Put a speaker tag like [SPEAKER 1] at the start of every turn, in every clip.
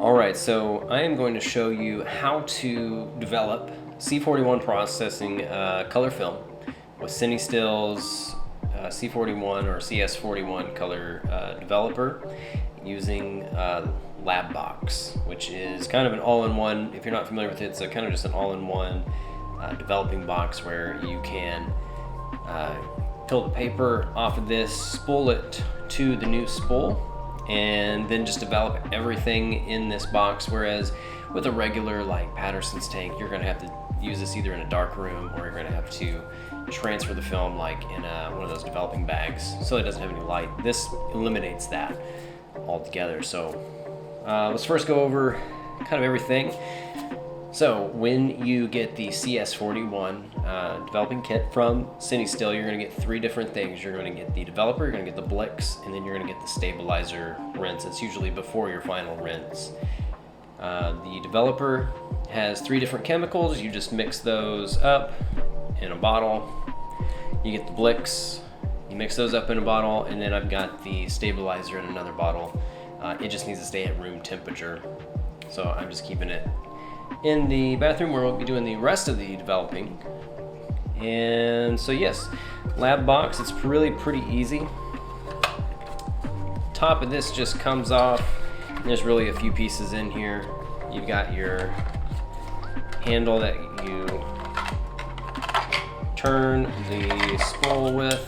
[SPEAKER 1] Alright, so I am going to show you how to develop C41 processing color film with Cinestill's C41 or CS41 color developer using LabBox, which is kind of an all-in-one. If you're not familiar with it, it's kind of just an all-in-one developing box where you can peel the paper off of this, spool it to the new spool, and then just develop everything in this box. Whereas with a regular like Patterson's tank, you're gonna have to use this either in a dark room or you're gonna have to transfer the film like in one of those developing bags so it doesn't have any light. This eliminates that altogether. So let's first go over kind of everything. So when you get the CS41 developing kit from Cinestill, you're going to get three different things. You're going to get the developer, you're going to get the Blix, and then you're going to get the stabilizer rinse. It's usually before your final rinse. The developer has three different chemicals. You just mix those up in a bottle. You get the Blix, you mix those up in a bottle, and then I've got the stabilizer in another bottle. It just needs to stay at room temperature. So I'm just keeping it in the bathroom where we'll be doing the rest of the developing. And so yes, LabBox, it's really pretty easy. Top of this just comes off. There's really a few pieces in here. You've got your handle that you turn the spool with.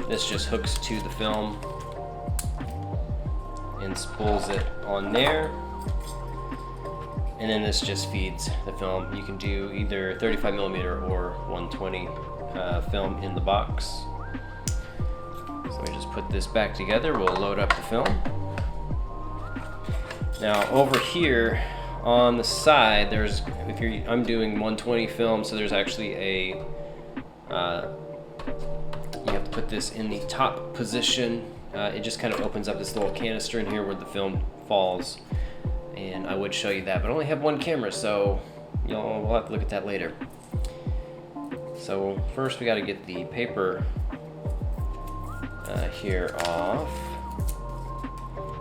[SPEAKER 1] This just hooks to the film and spools it on there. And then this just feeds the film. You can do either 35mm or 120 film in the box. So we just put this back together. We'll load up the film. Now over here on the side, there's I'm doing 120 film, so there's actually a you have to put this in the top position. It just kind of opens up this little canister in here where the film falls. And I would show you that, but I only have one camera, so we'll have to look at that later. So first we got to get the paper here off.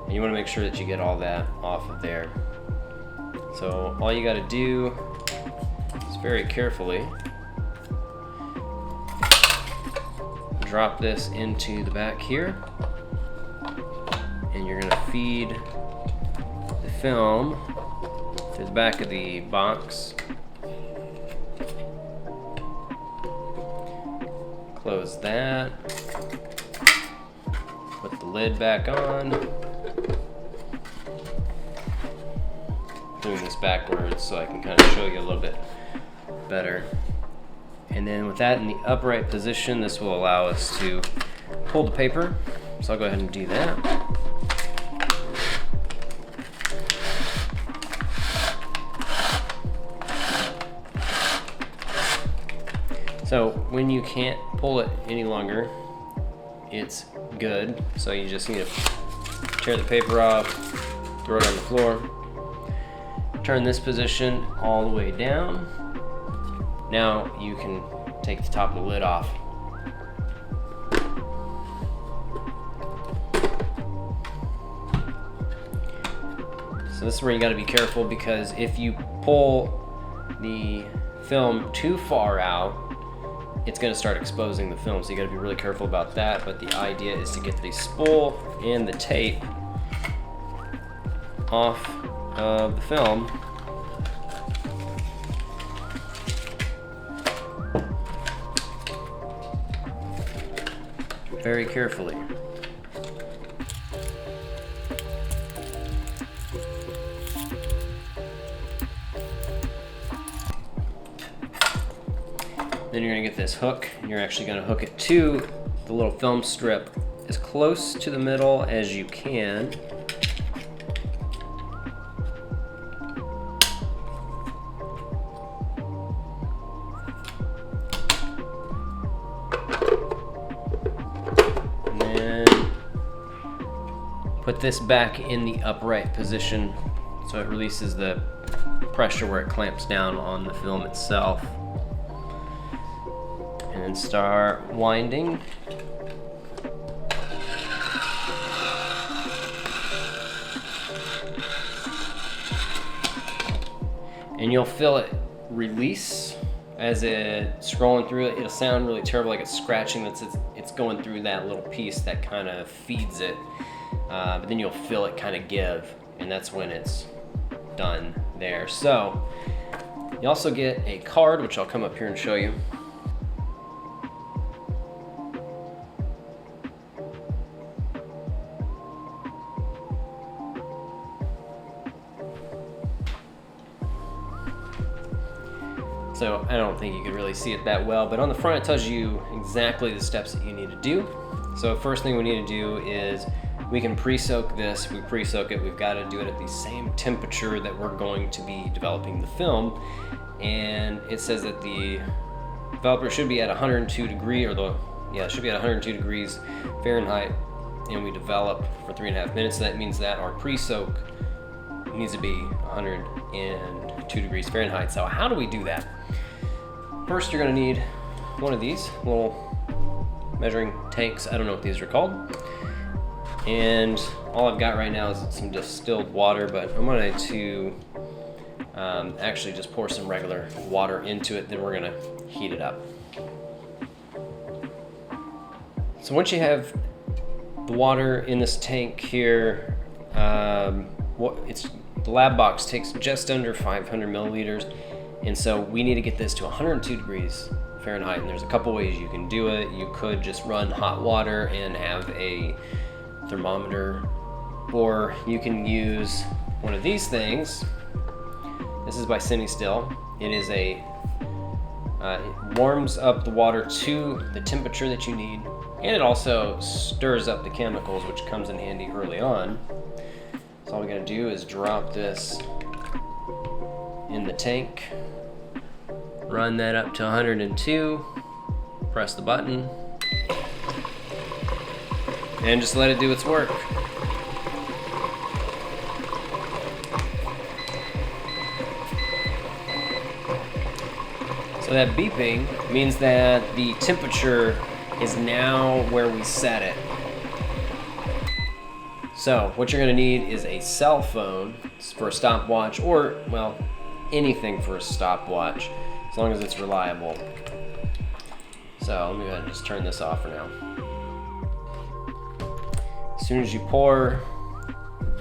[SPEAKER 1] And you want to make sure that you get all that off of there. So all you got to do is very carefully drop this into the back here, and you're going to feed film to the back of the box. Close that. Put the lid back on. Doing this backwards so I can kind of show you a little bit better. And then with that in the upright position, this will allow us to pull the paper. So I'll go ahead and do that. So when you can't pull it any longer, it's good. So you just need to tear the paper off, throw it on the floor, turn this position all the way down. Now you can take the top of the lid off. So this is where you got to be careful, because if you pull the film too far out, it's going to start exposing the film, so you got to be really careful about that. But the idea is to get the spool and the tape off of the film. Very carefully. Then you're going to get this hook, and you're actually going to hook it to the little film strip as close to the middle as you can. And then put this back in the upright position so it releases the pressure where it clamps down on the film itself. And then start winding. and you'll feel it release as it's scrolling through it. It'll sound really terrible, like it's scratching. It's going through that little piece that kind of feeds it, but then you'll feel it kind of give, and that's when it's done there. So you also get a card, which I'll come up here and show you. So I don't think you can really see it that well, but on the front it tells you exactly the steps that you need to do. So first thing we need to do is we can pre-soak this. We pre-soak it, we've got to do it at the same temperature that we're going to be developing the film. And it says that the developer should be at 102 degrees, it should be at 102 degrees Fahrenheit, and we develop for 3.5 minutes. So that means that our pre-soak needs to be 102 degrees Fahrenheit. So how do we do that? First, you're going to need one of these little measuring tanks. I don't know what these are called. And all I've got right now is some distilled water, but I'm going to actually just pour some regular water into it, then we're going to heat it up. So once you have the water in this tank here, the LabBox takes just under 500 milliliters, and so we need to get this to 102 degrees Fahrenheit, and there's a couple ways you can do it. You could just run hot water and have a thermometer, or you can use one of these things. This is by Cinestill. It warms up the water to the temperature that you need, and it also stirs up the chemicals, which comes in handy early on. So all we gotta do is drop this in the tank, run that up to 102, press the button, and just let it do its work. So that beeping means that the temperature is now where we set it. So what you're going to need is a cell phone for a stopwatch, or, well, anything for a stopwatch, as long as it's reliable. So let me go ahead and just turn this off for now. As soon as you pour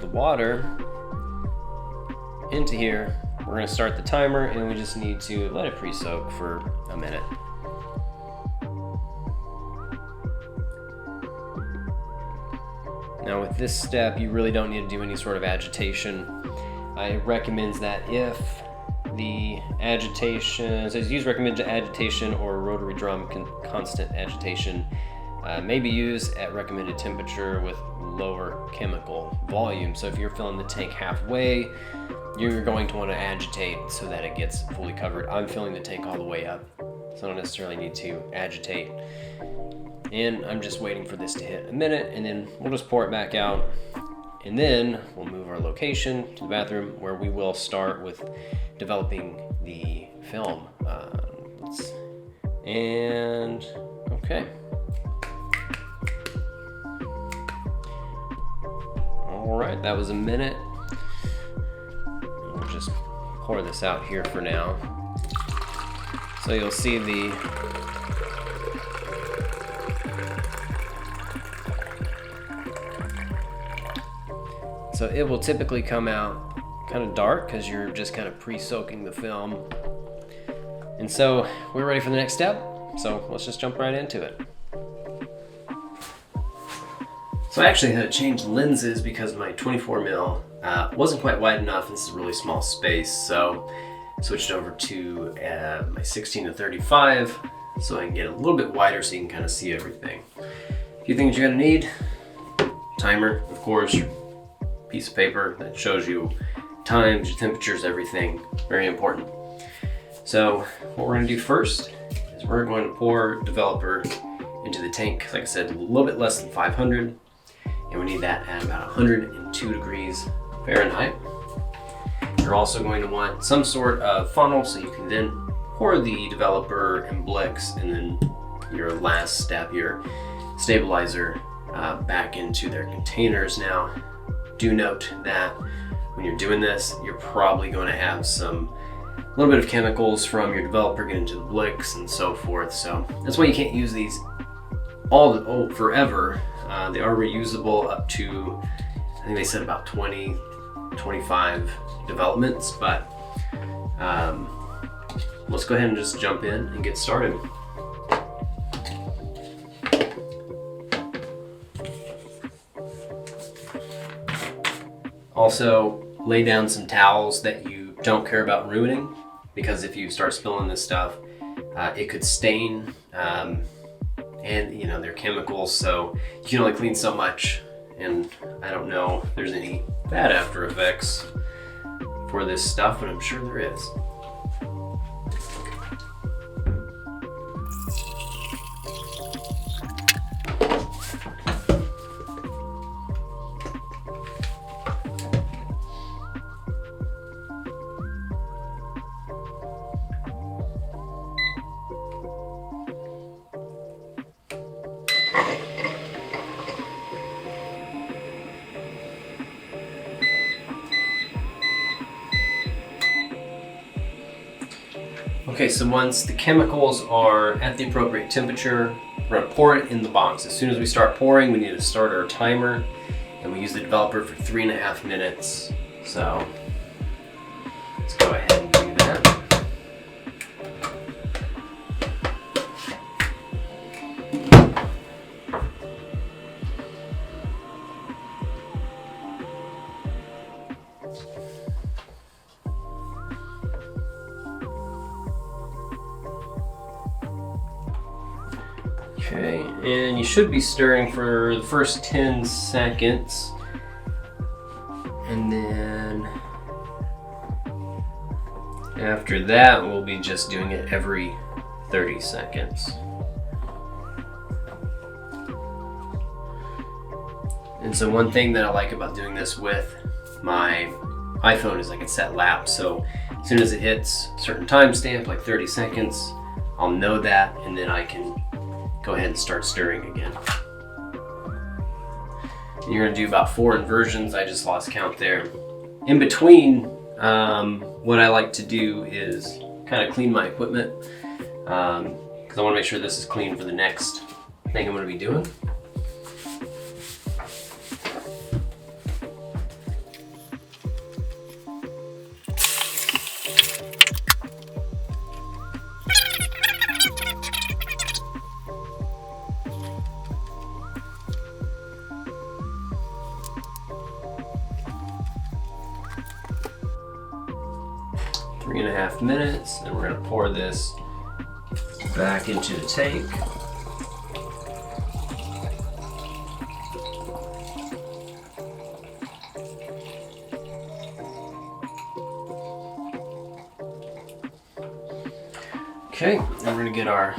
[SPEAKER 1] the water into here, we're going to start the timer, and we just need to let it pre-soak for a minute. Now with this step, you really don't need to do any sort of agitation. It recommends that if the agitation, it says use recommended agitation or rotary drum constant agitation, may be used at recommended temperature with lower chemical volume. So if you're filling the tank halfway, you're going to want to agitate so that it gets fully covered. I'm filling the tank all the way up, so I don't necessarily need to agitate. And I'm just waiting for this to hit a minute, and then we'll just pour it back out. And then we'll move our location to the bathroom, where we will start with developing the film. Okay. All right, that was a minute. We'll just pour this out here for now. So you'll see so it will typically come out kind of dark because you're just kind of pre-soaking the film. And so we're ready for the next step. So let's just jump right into it. So I actually had to change lenses because my 24mm wasn't quite wide enough. This is a really small space, so I switched over to my 16-35 so I can get a little bit wider so you can kind of see everything. A few things you're gonna need: timer, of course, piece of paper that shows you times, your temperatures, everything, very important. So what we're gonna do first is we're going to pour developer into the tank. Like I said, a little bit less than 500. And we need that at about 102 degrees Fahrenheit. You're also going to want some sort of funnel so you can then pour the developer and Blix, and then your last step, your stabilizer, back into their containers. Now, do note that when you're doing this, you're probably going to have some little bit of chemicals from your developer get into the Blix and so forth. So that's why you can't use these forever. They are reusable up to, I think they said about 20, 25 developments, but let's go ahead and just jump in and get started. Also, lay down some towels that you don't care about ruining, because if you start spilling this stuff, it could stain, and you know, they're chemicals, so you can only clean so much, and I don't know if there's any bad after effects for this stuff, but I'm sure there is. Okay, so once the chemicals are at the appropriate temperature, we're gonna pour it in the box. As soon as we start pouring, we need to start our timer, and we use the developer for 3.5 minutes. So let's go ahead and do that. Okay, and you should be stirring for the first 10 seconds. And then after that, we'll be just doing it every 30 seconds. And so one thing that I like about doing this with my iPhone is I can set laps. So as soon as it hits a certain timestamp, like 30 seconds, I'll know that, and then I can go ahead and start stirring again. And you're gonna do about 4 inversions. I just lost count there. In between, what I like to do is kind of clean my equipment, because I wanna make sure this is clean for the next thing I'm gonna be doing. Three and a half minutes, and we're going to pour this back into the tank. Okay, and we're going to get our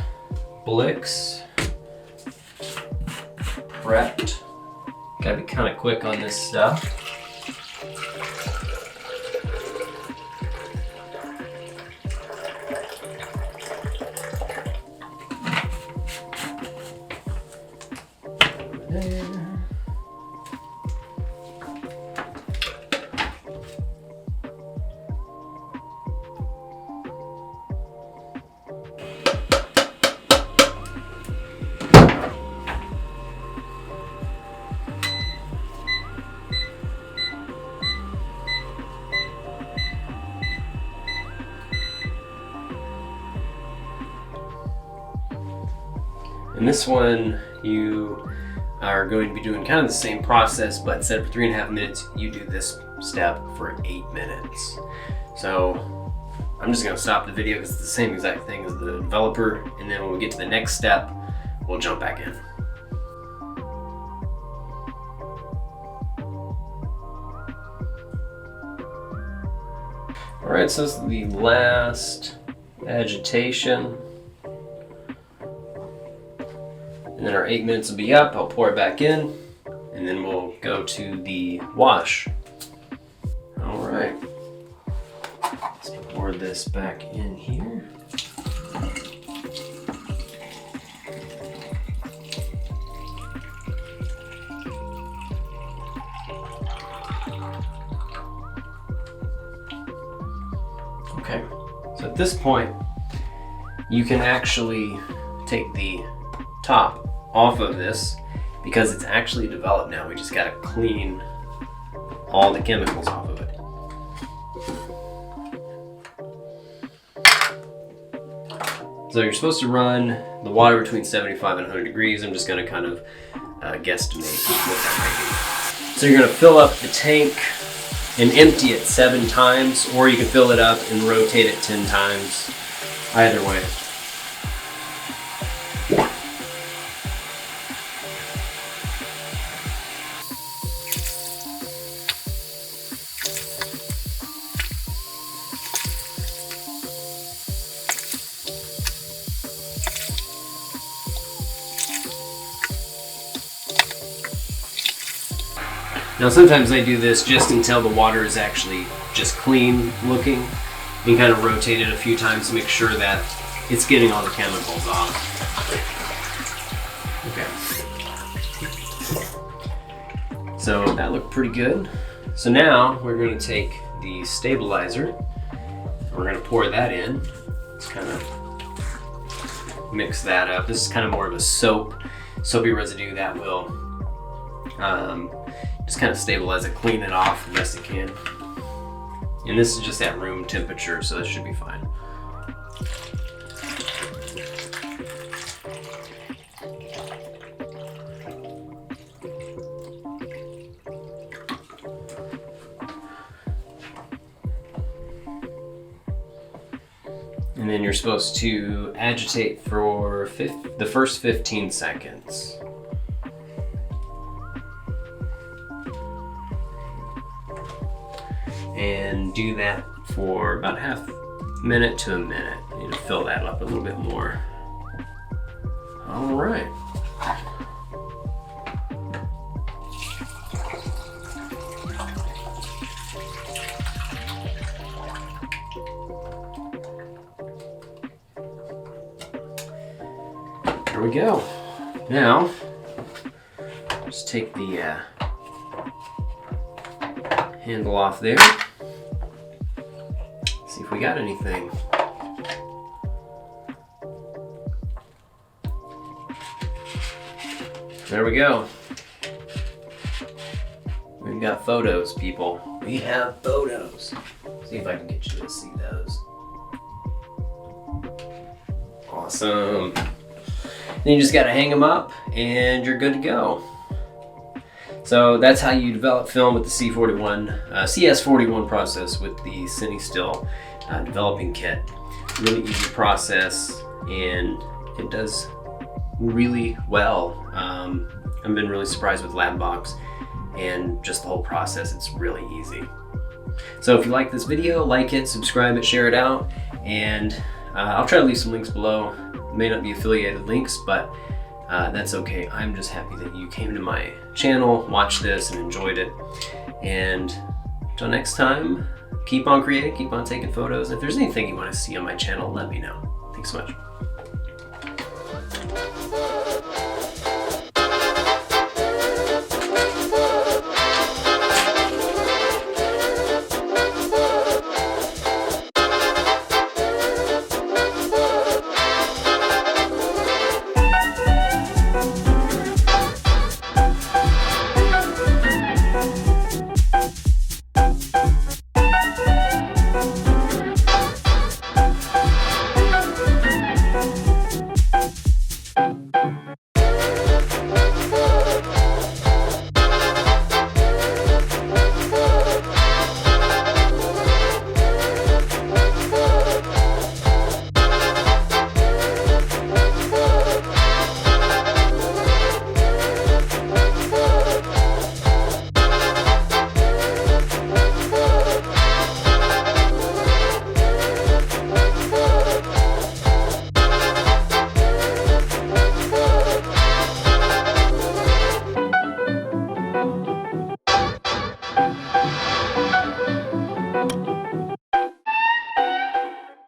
[SPEAKER 1] Blix prepped. Gotta be kind of quick on this stuff. And this one, you are going to be doing kind of the same process, but instead of 3.5 minutes, you do this step for 8 minutes. So I'm just gonna stop the video because it's the same exact thing as the developer, and then when we get to the next step, we'll jump back in. All right, so this is the last agitation. And then our 8 minutes will be up. I'll pour it back in, and then we'll go to the wash. All right, let's pour this back in here. Okay, So at this point, you can actually take the top off of this because it's actually developed now. We just gotta clean all the chemicals off of it. So you're supposed to run the water between 75 and 100 degrees. I'm just gonna kind of guesstimate what that might be. So you're gonna fill up the tank and empty it 7 times, or you can fill it up and rotate it 10 times. Either way. Now sometimes I do this just until the water is actually just clean looking, and kind of rotate it a few times to make sure that it's getting all the chemicals off. Okay. So that looked pretty good. So now we're going to take the stabilizer, and we're going to pour that in. Let's kind of mix that up. This is kind of more of a soapy residue that will just kind of stabilize it, clean it off the best it can. And this is just at room temperature, so this should be fine. And then you're supposed to agitate for the first 15 seconds. And do that for about half minute to a minute. You need to fill that up a little bit more. All right. There we go. Now, just take the handle off there. See if we got anything. There we go. We've got photos, people. We have photos. See if I can get you to see those. Awesome. Then you just gotta hang them up and you're good to go. So that's how you develop film with the CS41 process with the Cinestill developing kit. Really easy process, and it does really well. I've been really surprised with LabBox and just the whole process. It's really easy. So if you like this video, like it, subscribe it, share it out, and I'll try to leave some links below. It may not be affiliated links, but that's okay. I'm just happy that you came to my channel, watched this, and enjoyed it. And until next time, keep on creating, keep on taking photos. If there's anything you want to see on my channel, let me know. Thanks so much.